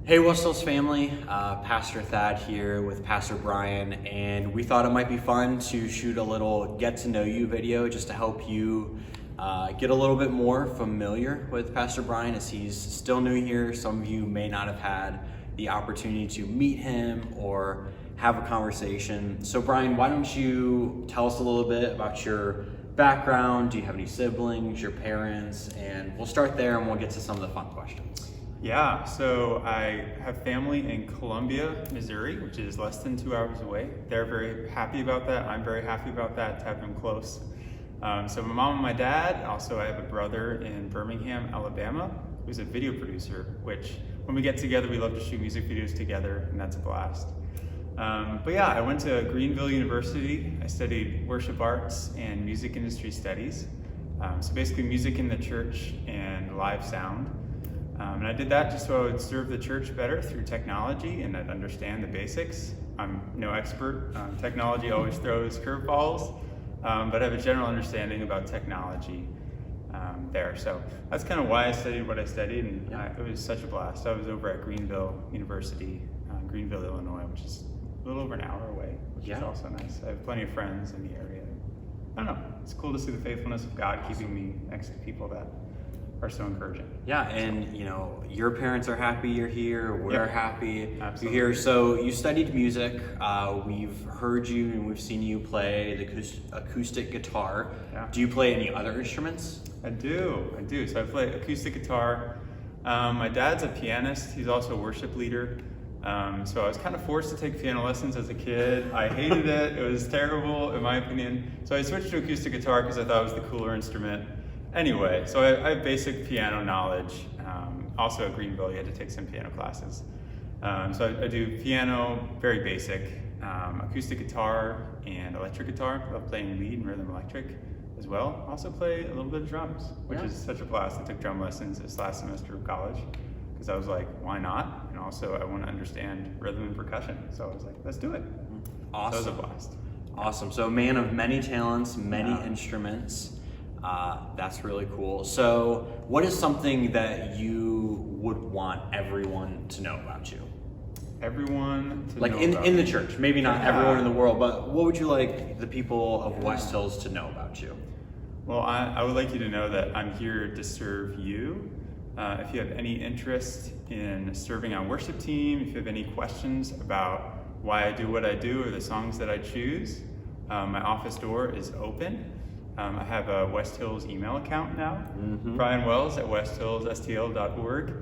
Hey, West Hills family, Pastor Thad here with Pastor Brian, and we thought it might be fun to shoot a little get to know you video just to help you get a little bit more familiar with Pastor Brian as he's still new here. Some of you may not have had the opportunity to meet him or have a conversation. So Brian, why don't you tell us a little bit about your background? Do you have any siblings, your parents? And we'll start there and we'll get to some of the fun questions. Yeah, so I have family in Columbia, Missouri, which is less than 2 hours away. They're very happy about that. I'm very happy about that, to have them close. So my mom and my dad, also I have a brother in Birmingham, Alabama, who's a video producer, which when we get together, we love to shoot music videos together, and that's a blast. But yeah, I went to Greenville University. I studied worship arts and music industry studies. So basically music in the church and live sound. And I did that just so I would serve the church better through technology and I'd understand the basics. I'm no expert. Technology always throws curveballs, but I have a general understanding about technology there. So that's kind of why I studied what I studied, and it was such a blast. I was over at Greenville University, Greenville, Illinois, which is a little over an hour away, which is also nice. I have plenty of friends in the area. I don't know, it's cool to see the faithfulness of God keeping me next to people that are so encouraging. Yeah, and you know, your parents are happy you're here, we're happy you're here. So you studied music, we've heard you and we've seen you play the acoustic guitar. Yeah. Do you play any other instruments? I do. So I play acoustic guitar. My dad's a pianist, he's also a worship leader. So I was kind of forced to take piano lessons as a kid. I hated it, it was terrible in my opinion. So I switched to acoustic guitar because I thought it was the cooler instrument. Anyway, so I have basic piano knowledge. Also at Greenville, you had to take some piano classes. So I do piano, very basic, acoustic guitar and electric guitar. I love playing lead and rhythm electric as well. I also play a little bit of drums, which is such a blast. I took drum lessons this last semester of college because I was like, why not? And also I want to understand rhythm and percussion. So I was like, let's do it. Awesome. So it was a blast. Awesome. So a man of many talents, many instruments. That's really cool. So what is something that you would want everyone to know about you? Everyone to like know in the church, maybe not everyone in the world, but what would you like the people of West Hills to know about you? Well, I would like you to know that I'm here to serve you. If you have any interest in serving on worship team, if you have any questions about why I do what I do or the songs that I choose, my office door is open. I have a West Hills email account now, Brian Wells at westhillsstl.org.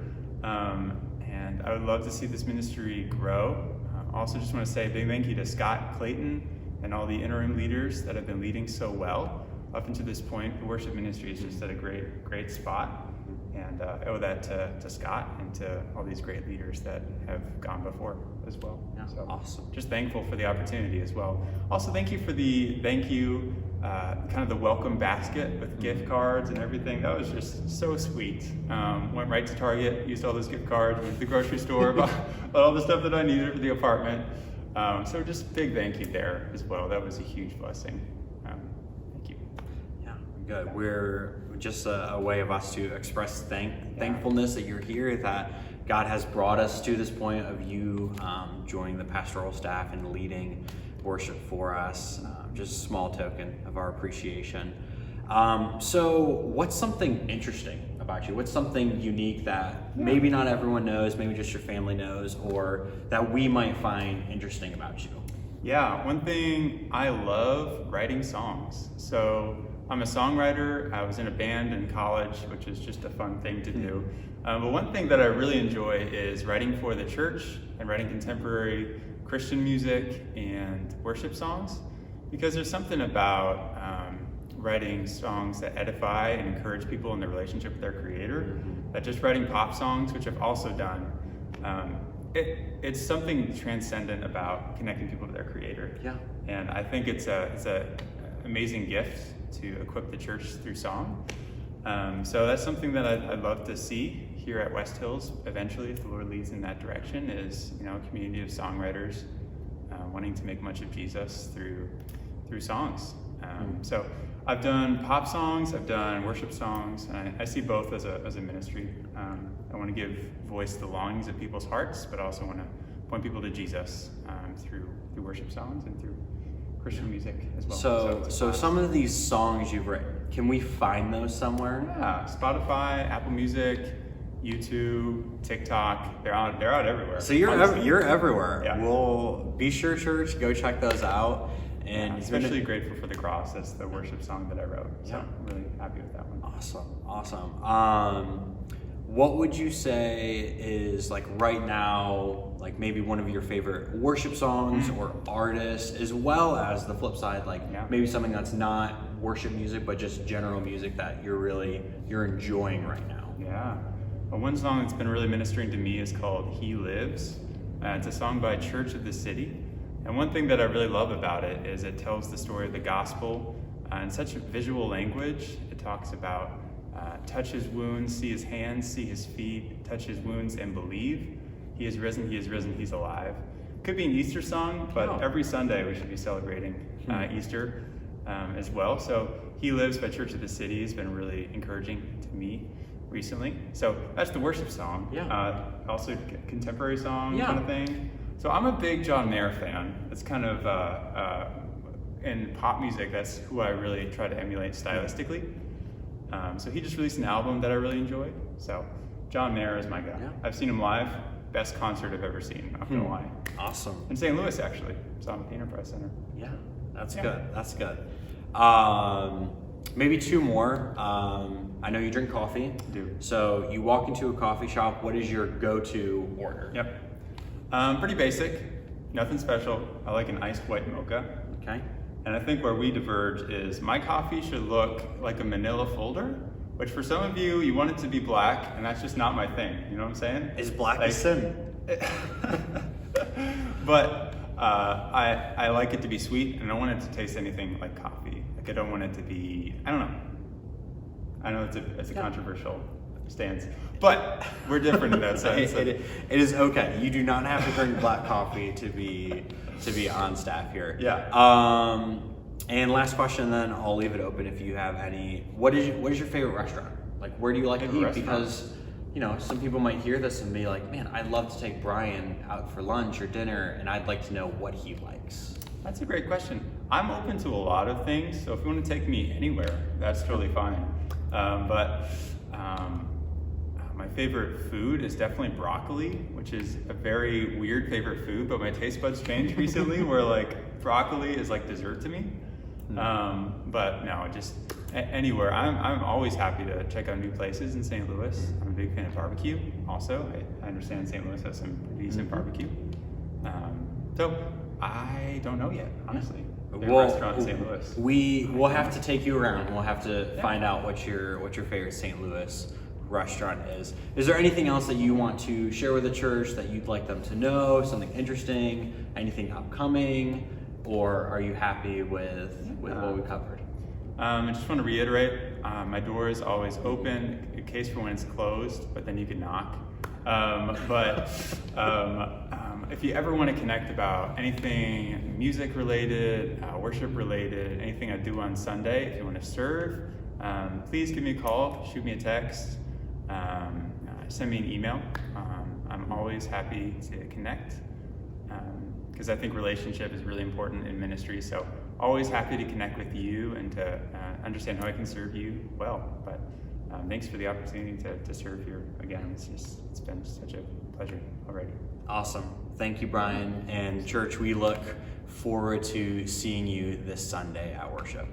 And I would love to see this ministry grow. Also just want to say a big thank you to Scott Clayton and all the interim leaders that have been leading so well. Up until this point, the worship ministry is just at a great spot. And I owe that to Scott and to all these great leaders that have gone before as well. Yeah, so awesome. Just thankful for the opportunity as well. Also, thank you for kind of the welcome basket with gift cards and everything. That was just so sweet. Went right to Target, used all those gift cards, went to the grocery store, bought all the stuff that I needed for the apartment. So just big thank you there as well. That was a huge blessing. Thank you. Yeah, good. We're just a way of us to express thankfulness that you're here, that God has brought us to this point of you joining the pastoral staff and leading worship for us. Just a small token of our appreciation. So what's something interesting about you? What's something unique that maybe not everyone knows, maybe just your family knows, or that we might find interesting about you? Yeah, one thing, I love writing songs. So I'm a songwriter. I was in a band in college, which is just a fun thing to do. But one thing that I really enjoy is writing for the church and writing contemporary Christian music and worship songs, because there's something about writing songs that edify and encourage people in their relationship with their creator, that just writing pop songs, which I've also done, it's something transcendent about connecting people to their creator. Yeah. And I think it's a amazing gift to equip the church through song. So that's something that I'd love to see here at West Hills eventually, if the Lord leads in that direction, is a community of songwriters wanting to make much of Jesus through songs. So I've done pop songs, I've done worship songs, and I see both as a ministry. I want to give voice to the longings of people's hearts, but I also want to point people to Jesus through worship songs and through Christian music as well. So some of these songs you've written, can we find those somewhere? Yeah, Spotify, Apple Music, YouTube, TikTok, they're out everywhere. So you're everywhere. Yeah. Well, be sure, church, go check those out. And especially Grateful for the Cross. That's the worship song that I wrote. So Yeah. I'm really happy with that one. Awesome. What would you say is like right now, like maybe one of your favorite worship songs or artists, as well as the flip side, like maybe something that's not worship music, but just general music that you're enjoying right now? Yeah. Well, one song that's been really ministering to me is called He Lives. It's a song by Church of the City. And one thing that I really love about it is it tells the story of the gospel in such a visual language. It talks about touch his wounds, see his hands, see his feet, touch his wounds and believe. He is risen, he's alive. Could be an Easter song, but every Sunday we should be celebrating Easter as well. So He Lives by Church of the City has been really encouraging to me recently. So that's the worship song. Yeah. Also contemporary song Yeah. kind of thing. So I'm a big John Mayer fan. It's kind of, in pop music, that's who I really try to emulate stylistically. So he just released an album that I really enjoyed. So John Mayer is my guy. Yeah. I've seen him live. Best concert I've ever seen, not gonna lie. Awesome. In St. Louis, actually. Saw him at the Enterprise Center. Yeah, that's Yeah. good. That's good. Maybe two more. I know you drink coffee. I do. So you walk into a coffee shop. What is your go-to order? Yep. Pretty basic. Nothing special. I like an iced white mocha. Okay. And I think where we diverge is my coffee should look like a manila folder, which for some of you, you want it to be black, and that's just not my thing. You know what I'm saying? Is black Like- a sin? But I like it to be sweet, and I don't want it to taste anything like coffee. Like I don't want it to be, I don't know. I know it's a controversial stance, but we're different in that sense. It is okay. You do not have to drink black coffee to be on staff here. Yeah. And last question, then I'll leave it open if you have any. What is your favorite restaurant? Like, where do you like to Favorite eat? restaurant? Because some people might hear this and be like, "Man, I'd love to take Brian out for lunch or dinner, and I'd like to know what he likes." That's a great question. I'm open to a lot of things, so if you want to take me anywhere, that's totally fine. But my favorite food is definitely broccoli, which is a very weird favorite food, but my taste buds changed recently where like broccoli is like dessert to me. But no, just anywhere. I'm always happy to check out new places in St. Louis. I'm a big fan of barbecue also. I understand St. Louis has some pretty decent barbecue. So I don't know yet, honestly. Favorite restaurant in St. Louis. We'll have to take you around. We'll have to find out what your favorite St. Louis restaurant is. Is there anything else that you want to share with the church that you'd like them to know? Something interesting? Anything upcoming? Or are you happy with what we covered? I just want to reiterate, my door is always open in case for when it's closed, but then you can knock. If you ever want to connect about anything music related, worship related, anything I do on Sunday, if you want to serve, please give me a call, shoot me a text, send me an email. I'm always happy to connect because I think relationship is really important in ministry. So always happy to connect with you and to understand how I can serve you well. But thanks for the opportunity to serve here again. It's been such a pleasure already. Awesome. Thank you, Brian. And church, we look forward to seeing you this Sunday at worship.